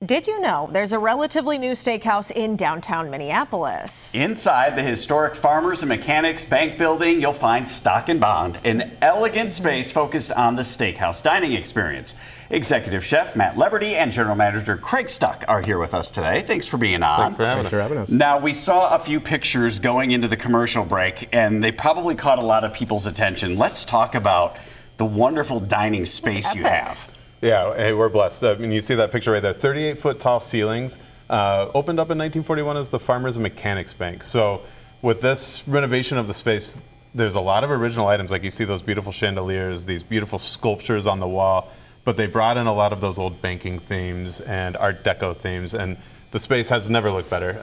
Did you know there's a relatively new steakhouse in downtown Minneapolis? Inside the historic Farmers and Mechanics Bank building, you'll find Stock and Bond, an elegant space focused on the steakhouse dining experience. Executive Chef Matt Leberty and General Manager Craig Stuck are here with us today. Thanks for being on. Thanks for having us. Now, we saw a few pictures going into the commercial break, and they probably caught a lot of people's attention. Let's talk about the wonderful dining space you have. Yeah, hey, we're blessed. I mean, you see that picture right there, 38-foot tall ceilings. Opened up in 1941 as the Farmers and Mechanics Bank. So with this renovation of the space, there's a lot of original items. Like you see those beautiful chandeliers, these beautiful sculptures on the wall, but they brought in a lot of those old banking themes and Art Deco themes, and the space has never looked better,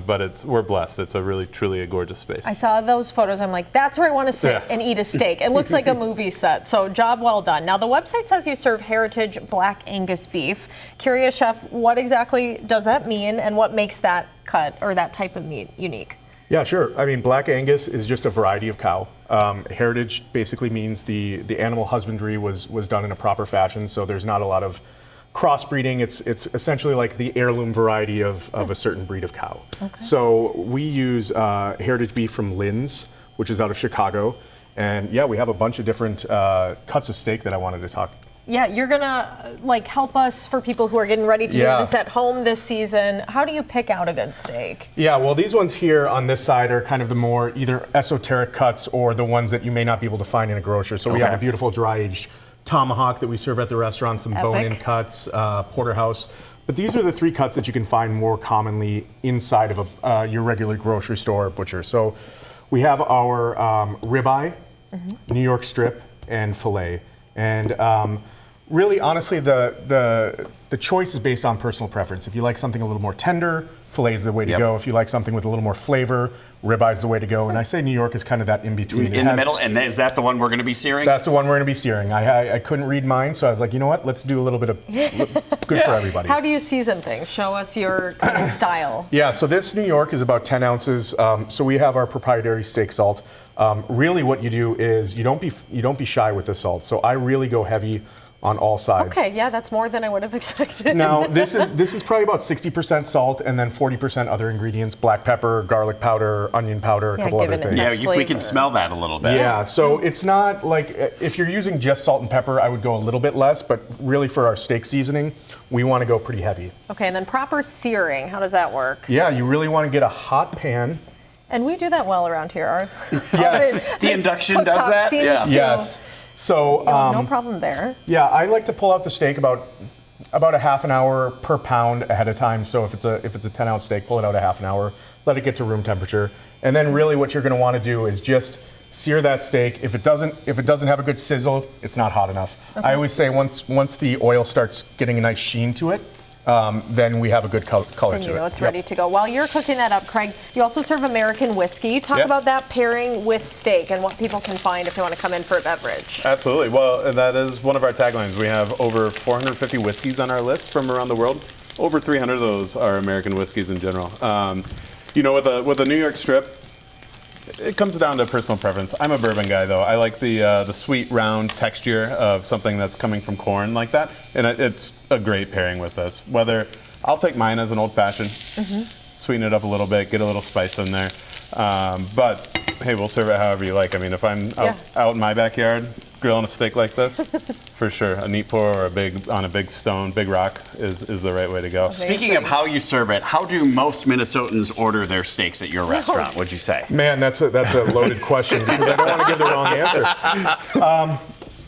but we're blessed. It's a really, truly a gorgeous space. I saw those photos. I'm like, that's where I want to sit and eat a steak. It looks like a movie set, so job well done. Now, the website says you serve heritage Black Angus beef. Curious, Chef, what exactly does that mean, and what makes that cut or that type of meat unique? Yeah, sure. I mean, Black Angus is just a variety of cow. Heritage basically means the animal husbandry was done in a proper fashion, so there's not a lot of crossbreeding. It's essentially like the heirloom variety of a certain breed of cow. Okay. So we use heritage beef from Lynn's, which is out of Chicago. And yeah, we have a bunch of different cuts of steak that I wanted to talk. Yeah, you're gonna help us for people who are getting ready to do this at home this season. How do you pick out a good steak? Yeah, well, these ones here on this side are kind of the more either esoteric cuts or the ones that you may not be able to find in a grocer. So we have a beautiful dry-aged tomahawk that we serve at the restaurant, some bone-in cuts, porterhouse. But these are the three cuts that you can find more commonly inside of your regular grocery store or butcher. So we have our ribeye, New York strip, and filet. And really, honestly, the choice is based on personal preference. If you like something a little more tender, filet is the way to go. If you like something with a little more flavor, ribeye is the way to go. And I say New York is kind of that in-between. In the middle, and is that the one we're going to be searing? That's the one we're going to be searing. I couldn't read mine, so I was like, you know what? Let's do a little bit of good for everybody. How do you season things? Show us your kind of style. Yeah, so this New York is about 10 ounces. So we have our proprietary steak salt. Really what you do is you don't be shy with the salt. So I really go heavy on all sides. Okay, yeah, that's more than I would have expected. Now, this is probably about 60% salt and then 40% other ingredients, black pepper, garlic powder, onion powder, a couple other things. Yeah, we can smell that a little bit. Yeah, so it's not like, if you're using just salt and pepper, I would go a little bit less, but really for our steak seasoning, we want to go pretty heavy. Okay, and then proper searing, how does that work? Yeah, you really want to get a hot pan. And we do that well around here. Yes. The induction does that? Yeah. Yes. So no problem there. Yeah, I like to pull out the steak about a half an hour per pound ahead of time. So if it's a 10-ounce steak, pull it out a half an hour, let it get to room temperature, and then really what you're going to want to do is just sear that steak. If it doesn't have a good sizzle, it's not hot enough. Okay. I always say once the oil starts getting a nice sheen to it, then we have a good color to it. You know it's ready to go. While you're cooking that up, Craig, you also serve American whiskey. Talk about that pairing with steak and what people can find if they want to come in for a beverage. Absolutely. Well, that is one of our taglines. We have over 450 whiskeys on our list from around the world. Over 300 of those are American whiskeys in general. You know, with a New York strip, it comes down to personal preference. I'm a bourbon guy, though. I like the sweet, round texture of something that's coming from corn like that, and it's a great pairing with this. Whether I'll take mine as an old-fashioned, sweeten it up a little bit, get a little spice in there. But hey, we'll serve it however you like. I mean, if I'm out in my backyard grilling a steak like this, for sure, a neat pour or on a big stone, big rock is the right way to go. Speaking of how you serve it, how do most Minnesotans order their steaks at your restaurant, would you say? Man, that's a loaded question because I don't want to give the wrong answer.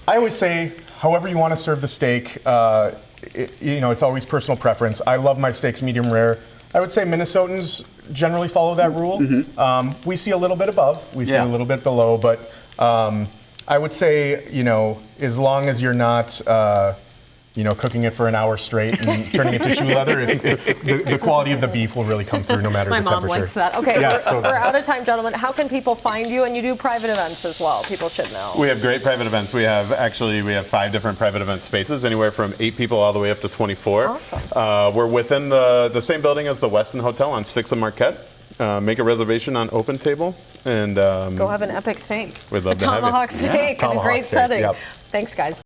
I always say, however you want to serve the steak, it's always personal preference. I love my steaks medium rare. I would say Minnesotans generally follow that rule. We see a little bit above, we see a little bit below, but I would say, as long as you're not, cooking it for an hour straight and turning it to shoe leather, the quality of the beef will really come through no matter the temperature. My mom likes that. Okay, we're out of time, gentlemen. How can people find you? And you do private events as well. People should know. We have great private events. We have 5 different private event spaces, anywhere from 8 people all the way up to 24. Awesome. We're within the same building as the Westin Hotel on 6th and Marquette. Make a reservation on Open Table and go have an epic steak. We'd love to have you. Tomahawk steak in a great setting. Thanks, guys.